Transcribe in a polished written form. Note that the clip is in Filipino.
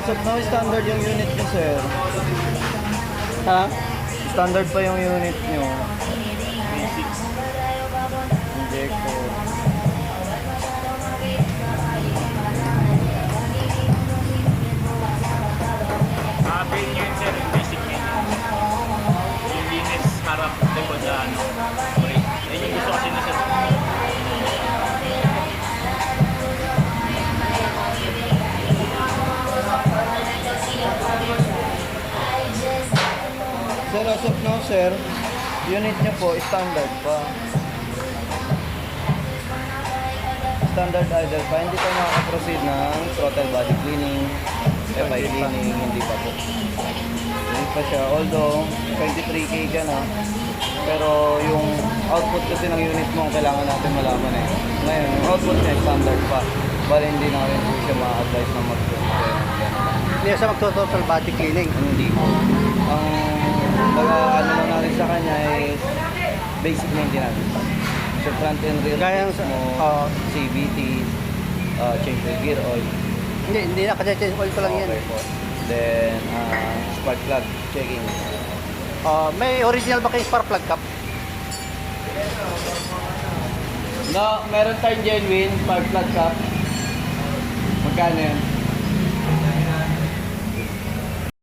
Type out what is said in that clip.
As of now, standard yung unit nyo, sir. Ha? Standard pa yung unit nyo. Injector. Pin yun sir, yung basic yun. Yung linis, harap, likod na ano. Brake. Yan yung gusto kasi na sir. Sir, as of now, sir, unit nyo po, standard pa. Standard idle pa. Hindi pa makaka-proceed ng throttle body cleaning, FI cleaning, hindi pa po. Hindi pa siya. Although, 23K ka na. Pero yung output kasi ng unit mo, kailangan natin malaman eh. Ngayon, yung output niya, standard pa. Bali, hindi na rin po siya ma-advise na mag-proceed. Hindi siya magto-total body cleaning. Hindi po. Ang ano lang natin sa kanya is basic maintenance. So front and rear Gaya brakes sa- mo, CVT, change the gear oil. Hindi na, kasi change oil ko lang yan. Okay po. Then, spark plug checking. May original ba kayo spark plug cap? No, meron tayong genuine spark plug cap. Magkano yan?